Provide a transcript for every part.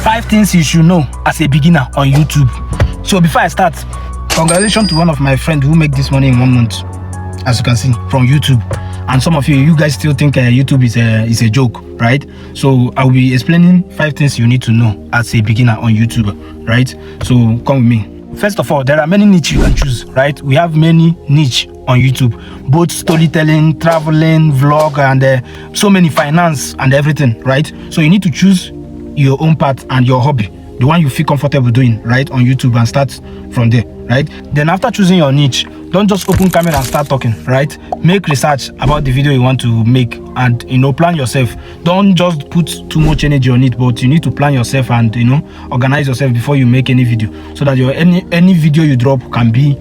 5 things you should know as a beginner on YouTube. So before I start, congratulations to one of my friends who make this money in 1 month, as you can see, from YouTube. And some of you guys still think YouTube is a joke, right? So I'll be explaining 5 things you need to know as a beginner on YouTube, right? So come with me. First of all, there are many niche you can choose, right? We have many niche on YouTube, both storytelling, traveling, vlog, and so many finance and everything, right? So you need to choose your own path and your hobby, the one you feel comfortable doing, right, on YouTube, and start from there, right? Then after choosing your niche, don't just open camera and start talking, right? Make research about the video you want to make, and plan yourself. Don't just put too much energy on it, but you need to plan yourself and organize yourself before you make any video, so that your any video you drop can be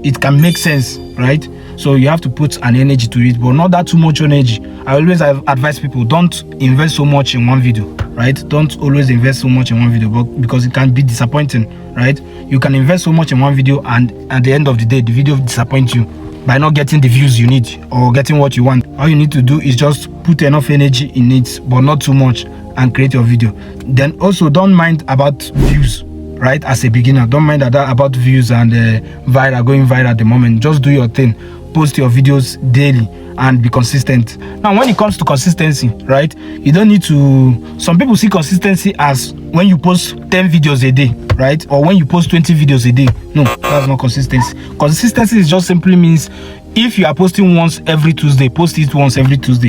it can make sense, right? So you have to put an energy to it, but not that too much energy. I always advise people, don't invest so much in one video, right? Don't always invest so much in one video, because it can be disappointing, right? You can invest so much in one video, and at the end of the day, the video disappoints you by not getting the views you need or getting what you want. All you need to do is just put enough energy in it, but not too much, and create your video. Then also, don't mind about views, right? As a beginner, don't mind about views and going viral at the moment. Just do your thing. Post your videos daily and be consistent. Now, when it comes to consistency, right, you don't need to. Some people see consistency as when you post 10 videos a day, right, or when you post 20 videos a day. No, that's not consistency. Consistency is just simply means if you are posting once every Tuesday, post it once every Tuesday.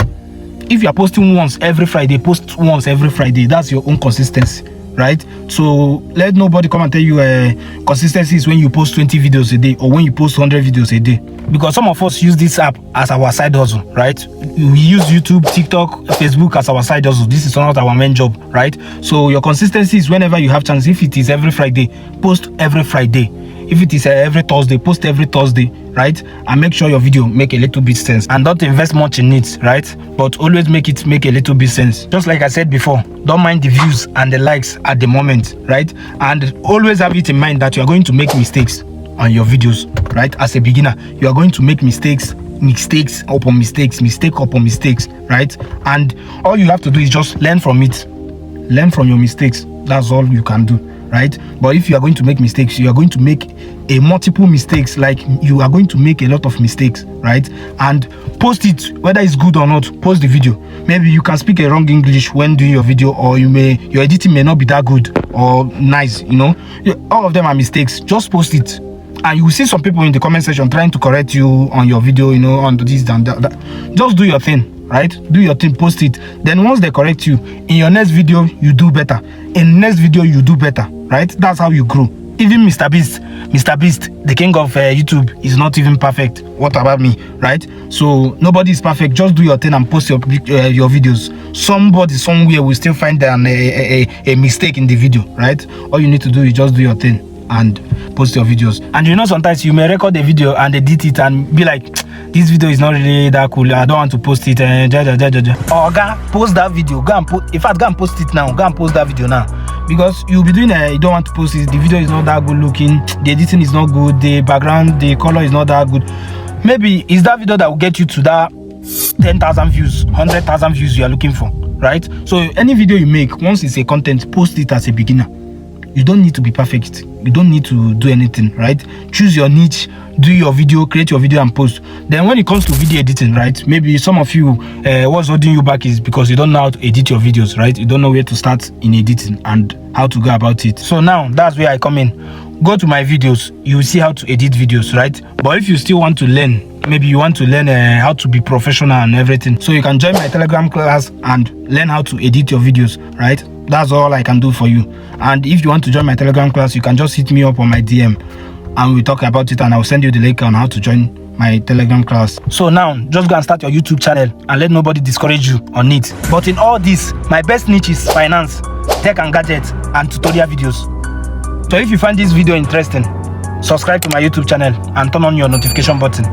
If you are posting once every Friday, post once every Friday. That's your own consistency, right? So let nobody come and tell you consistency is when you post 20 videos a day or when you post 100 videos a day, because some of us use this app as our side hustle, right? We use YouTube, TikTok, Facebook as our side hustle. This is not our main job, right? So your consistency is whenever you have chance. If it is every Friday, post every Friday. If it is every Thursday, post every Thursday, right? And make sure your video make a little bit sense, and don't invest much in it, right? But always make it make a little bit sense. Just like I said before, don't mind the views and the likes at the moment, right? And always have it in mind that you are going to make mistakes on your videos, right? As a beginner, you are going to make mistakes upon mistakes, mistake upon mistakes, right? And all you have to do is just learn from it. Learn from your mistakes. That's all you can do, right? But if you are going to make mistakes, you are going to make multiple mistakes. Like, you are going to make a lot of mistakes, right? And post it, whether it's good or not. Post the video. Maybe you can speak a wrong English when doing your video, or your editing may not be that good or nice. All of them are mistakes. Just post it, and you will see some people in the comment section trying to correct you on your video, on this and that. Just do your thing, right? Do your thing, post it. Then once they correct you, in your next video you do better. In next video you do better, right? That's how you grow. Even Mr. Beast, the king of YouTube, is not even perfect. What about me, right? So nobody is perfect. Just do your thing and post your videos. Somebody somewhere will still find a mistake in the video, right? All you need to do is just do your thing and post your videos. And sometimes you may record a video and edit it and be like, this video is not really that cool, I don't want to post it, or post that video. Go and post it now. Go and post that video now, because you'll be doing you don't want to post it. The video is not that good looking, the editing is not good, the background, the color is not that good. Maybe it's that video that will get you to that 10,000 views, 100,000 views you are looking for, right? So any video you make, once it's a content, post it as a beginner. You don't need to be perfect. You don't need to do anything, right? Choose your niche, do your video, create your video and post. Then when it comes to video editing, right, maybe some of you, what's holding you back is because you don't know how to edit your videos, right? You don't know where to start in editing and how to go about it. So now that's where I come in. Go to my videos, you will see how to edit videos, right? But if you still want to learn, maybe you want to learn how to be professional and everything, so you can join my Telegram class and learn how to edit your videos, right? That's all I can do for you. And if you want to join my Telegram class, you can just hit me up on my DM and we'll talk about it, and I'll send you the link on how to join my Telegram class. So now, just go and start your YouTube channel and let nobody discourage you on it. But in all this, my best niche is finance, tech and gadgets, and tutorial videos. So if you find this video interesting, subscribe to my YouTube channel and turn on your notification button.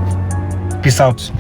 Peace out.